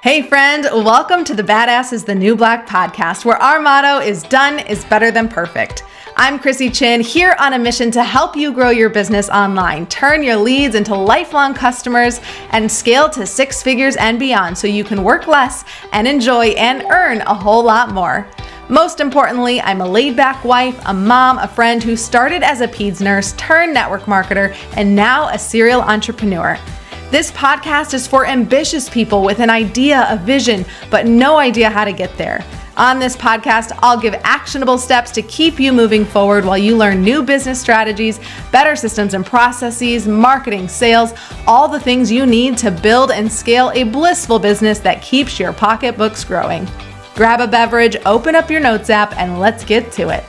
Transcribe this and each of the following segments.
Hey friend, welcome to the Badass is the New Black podcast, where our motto is done is better than perfect. I'm Chrissy Chin, here on a mission to help you grow your business online, turn your leads into lifelong customers, and scale to six figures and beyond so you can work less and enjoy and earn a whole lot more. Most importantly, I'm a laid-back wife, a mom, a friend who started as a peds nurse, turned network marketer, and now a serial entrepreneur. This podcast is for ambitious people with an idea, a vision, but no idea how to get there. On this podcast, I'll give actionable steps to keep you moving forward while you learn new business strategies, better systems and processes, marketing, sales, all the things you need to build and scale a blissful business that keeps your pocketbooks growing. Grab a beverage, open up your notes app, and let's get to it.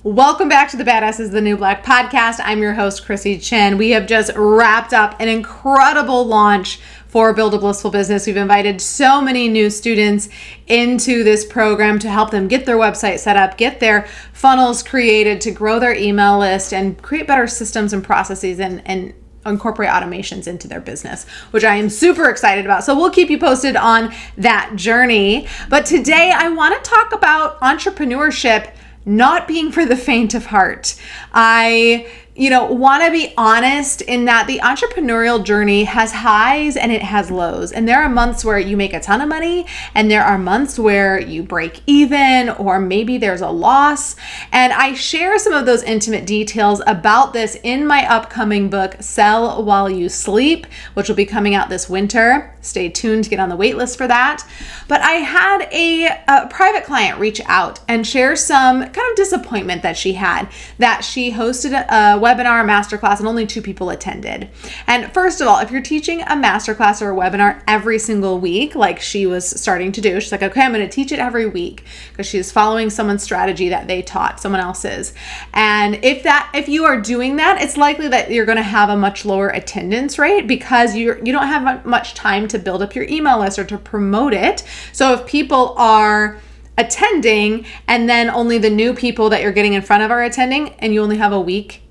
Welcome back to the Badass is the New Black podcast. I'm your host, Chrissy Chin. We have just wrapped up an incredible launch for Build a Blissful Business. We've invited so many new students into this program to help them get their website set up, get their funnels created, to grow their email list, and create better systems and processes and incorporate automations into their business, which I am super excited about. So we'll keep you posted on that journey. But today I want to talk about entrepreneurship not being for the faint of heart. I want to be honest in that the entrepreneurial journey has highs and it has lows. And there are months where you make a ton of money, and there are months where you break even, or maybe there's a loss. And I share some of those intimate details about this in my upcoming book, Sell While You Sleep, which will be coming out this winter. Stay tuned to get on the wait list for that. But I had a private client reach out and share some kind of disappointment that she had, that she hosted a webinar, masterclass, and only 2 people attended. And first of all, if you're teaching a masterclass or a webinar every single week, like she was starting to do, she's like, okay, I'm going to teach it every week, because she's following someone's strategy that they taught, someone else's. And if you are doing that, it's likely that you're going to have a much lower attendance rate, because you don't have much time to build up your email list or to promote it. So if people are attending and then only the new people that you're getting in front of are attending, and you only have a week,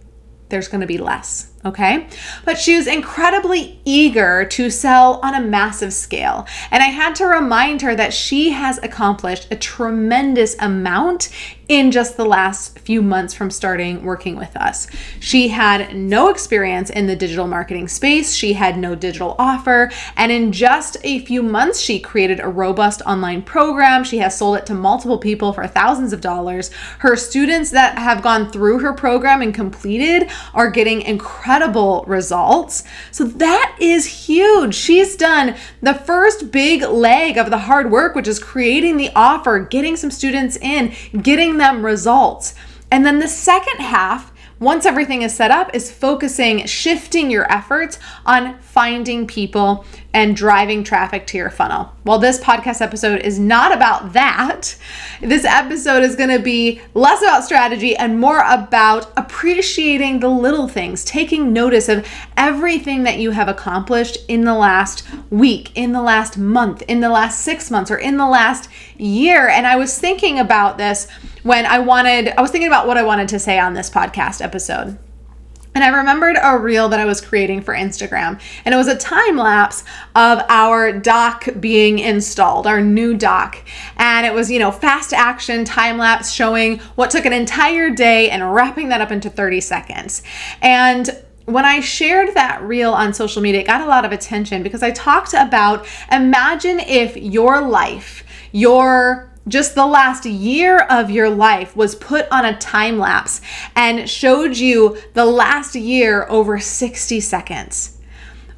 there's going to be less. Okay. But she was incredibly eager to sell on a massive scale. And I had to remind her that she has accomplished a tremendous amount in just the last few months from starting working with us. She had no experience in the digital marketing space. She had no digital offer. And in just a few months, she created a robust online program. She has sold it to multiple people for thousands of dollars. Her students that have gone through her program and completed are getting incredible results. So that is huge. She's done the first big leg of the hard work, which is creating the offer, getting some students in, getting them results. And then the second half, once everything is set up, is shifting your efforts on finding people and driving traffic to your funnel. Well, this podcast episode is not about that. This episode is going to be less about strategy and more about appreciating the little things, taking notice of everything that you have accomplished in the last week, in the last month, in the last 6 months, or in the last year. And I was thinking about this when I was thinking about what I wanted to say on this podcast episode. And I remembered a reel that I was creating for Instagram, and it was a time lapse of our dock being installed, our new dock. And it was, fast action time lapse showing what took an entire day and wrapping that up into 30 seconds. And when I shared that reel on social media, it got a lot of attention because I talked about, imagine if your life, just the last year of your life was put on a time lapse and showed you the last year over 60 seconds.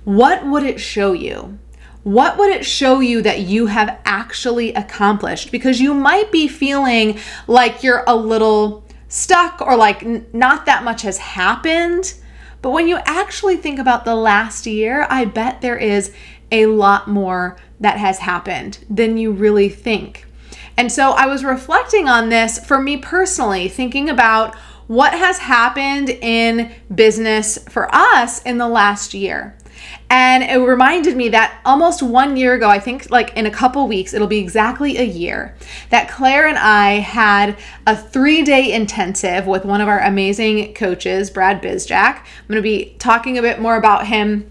What would it show you? What would it show you that you have actually accomplished? Because you might be feeling like you're a little stuck, or like not that much has happened. But when you actually think about the last year, I bet there is a lot more that has happened than you really think. And so I was reflecting on this for me personally, thinking about what has happened in business for us in the last year. And it reminded me that almost 1 year ago, I think like in a couple weeks, it'll be exactly a year, that Claire and I had a 3-day intensive with one of our amazing coaches, Brad Bizjack. I'm going to be talking a bit more about him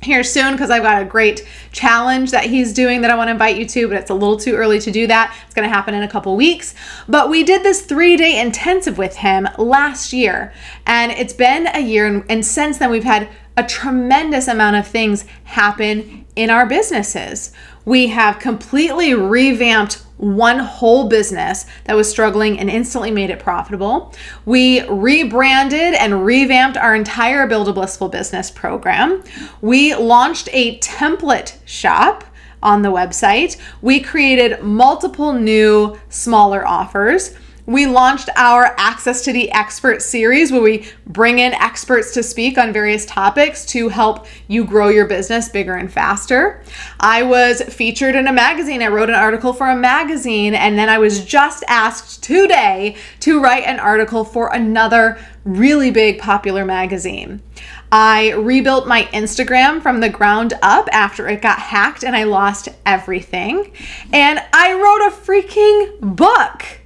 here soon because I've got a great challenge that he's doing that I want to invite you to, but it's a little too early to do that. It's going to happen in a couple weeks. But we did this 3-day intensive with him last year, and it's been a year, and since then we've had a tremendous amount of things happen in our businesses. We have completely revamped one whole business that was struggling and instantly made it profitable. We rebranded and revamped our entire Build a Blissful Business program. We launched a template shop on the website. We created multiple new smaller offers. We launched our Access to the Expert series where we bring in experts to speak on various topics to help you grow your business bigger and faster. I was featured in a magazine. I wrote an article for a magazine, and then I was just asked today to write an article for another really big popular magazine. I rebuilt my Instagram from the ground up after it got hacked and I lost everything. And I wrote a freaking book.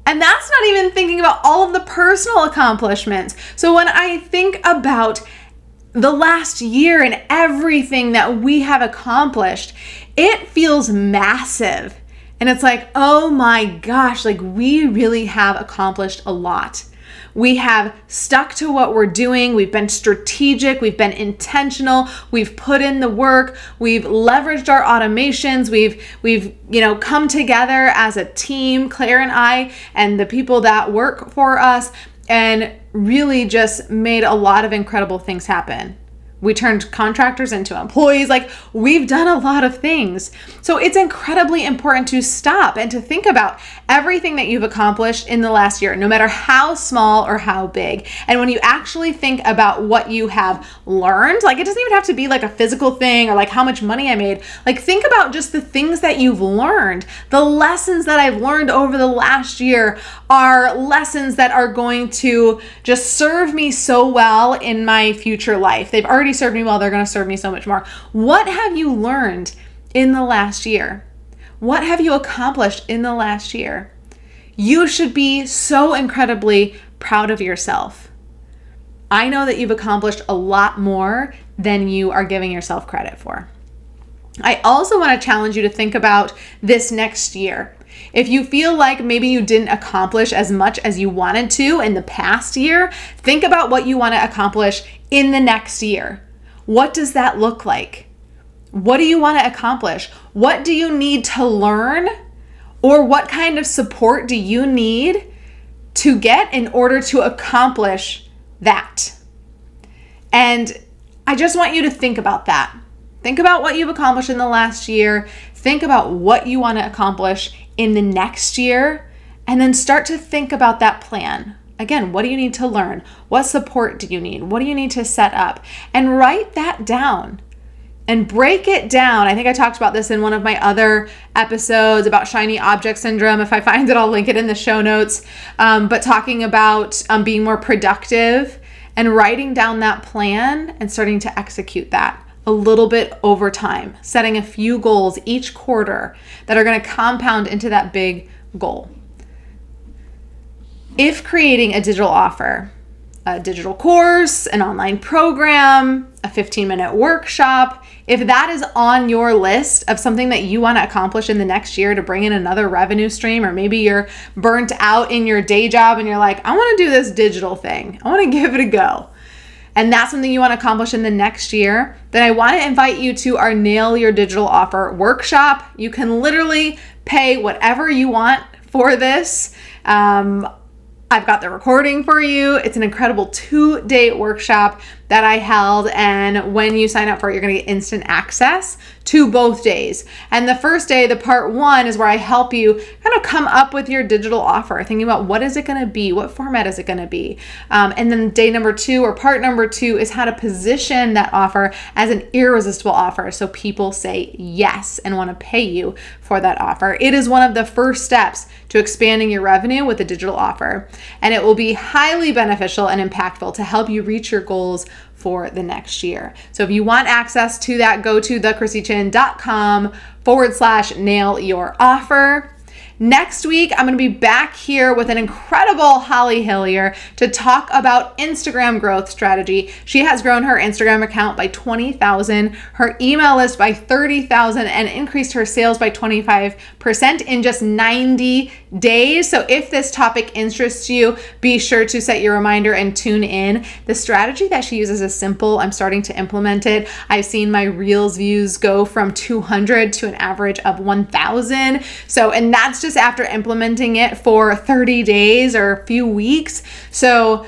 And that's not even thinking about all of the personal accomplishments. So when I think about the last year and everything that we have accomplished, it feels massive. And it's like, oh my gosh, like we really have accomplished a lot. We have stuck to what we're doing. We've been strategic. We've been intentional. We've put in the work. We've leveraged our automations. We've come together as a team, Claire and I, and the people that work for us, and really just made a lot of incredible things happen. We turned contractors into employees. Like, we've done a lot of things. So it's incredibly important to stop and to think about everything that you've accomplished in the last year, no matter how small or how big. And when you actually think about what you have learned, like it doesn't even have to be like a physical thing or like how much money I made. Like, think about just the things that you've learned. The lessons that I've learned over the last year are lessons that are going to just serve me so well in my future life. They've already served me well. They're going to serve me so much more. What have you learned in the last year? What have you accomplished in the last year? You should be so incredibly proud of yourself. I know that you've accomplished a lot more than you are giving yourself credit for. I also want to challenge you to think about this next year. If you feel like maybe you didn't accomplish as much as you wanted to in the past year, think about what you want to accomplish in the next year. What does that look like? What do you want to accomplish? What do you need to learn? Or what kind of support do you need to get in order to accomplish that? And I just want you to think about that. Think about what you've accomplished in the last year. Think about what you want to accomplish in the next year, and then start to think about that plan. Again, what do you need to learn? What support do you need? What do you need to set up? And write that down and break it down. I think I talked about this in one of my other episodes about shiny object syndrome. If I find it, I'll link it in the show notes. But talking about being more productive and writing down that plan and starting to execute that a little bit over time, setting a few goals each quarter that are going to compound into that big goal. If creating a digital offer, a digital course, an online program, a 15-minute workshop, if that is on your list of something that you want to accomplish in the next year to bring in another revenue stream, or maybe you're burnt out in your day job and you're like, I want to do this digital thing. I want to give it a go. And that's something you want to accomplish in the next year, then I want to invite you to our Nail Your Digital Offer workshop. You can literally pay whatever you want for this. I've got the recording for you. It's an incredible 2-day workshop that I held. And when you sign up for it, you're going to get instant access to both days. And the first day, the part 1, is where I help you kind of come up with your digital offer, thinking about what is it going to be? What format is it going to be? And then day number 2, or part number 2, is how to position that offer as an irresistible offer so people say yes and want to pay you for that offer. It is one of the first steps to expanding your revenue with a digital offer. And it will be highly beneficial and impactful to help you reach your goals for the next year. So if you want access to that, go to thechristychin.com/nail your offer. Next week, I'm going to be back here with an incredible Holly Hillier to talk about Instagram growth strategy. She has grown her Instagram account by 20,000, her email list by 30,000, and increased her sales by 25% in just 90 days. So if this topic interests you, be sure to set your reminder and tune in. The strategy that she uses is simple. I'm starting to implement it. I've seen my Reels views go from 200 to an average of 1,000. And that's just after implementing it for 30 days or a few weeks. So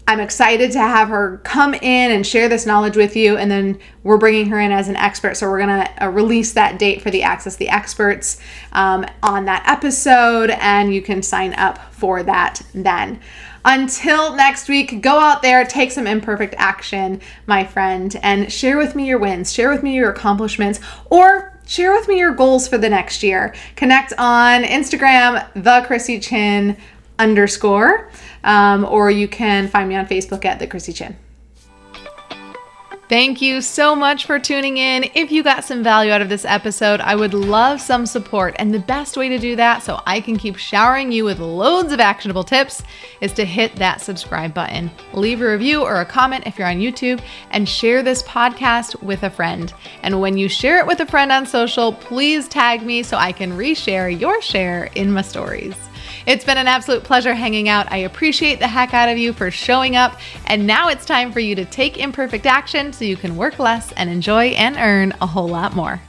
I'm excited to have her come in and share this knowledge with you. And then we're bringing her in as an expert. So we're going to release that date for the Access the Experts on that episode. And you can sign up for that then. Until next week, go out there, take some imperfect action, my friend, and share with me your wins, share with me your accomplishments, or share with me your goals for the next year. Connect on Instagram, @, or you can find me on Facebook at @ChristyChin. Thank you so much for tuning in. If you got some value out of this episode, I would love some support. And the best way to do that, so I can keep showering you with loads of actionable tips, is to hit that subscribe button. Leave a review or a comment if you're on YouTube, and share this podcast with a friend. And when you share it with a friend on social, please tag me so I can reshare your share in my stories. It's been an absolute pleasure hanging out. I appreciate the heck out of you for showing up. And now it's time for you to take imperfect action so you can work less and enjoy and earn a whole lot more.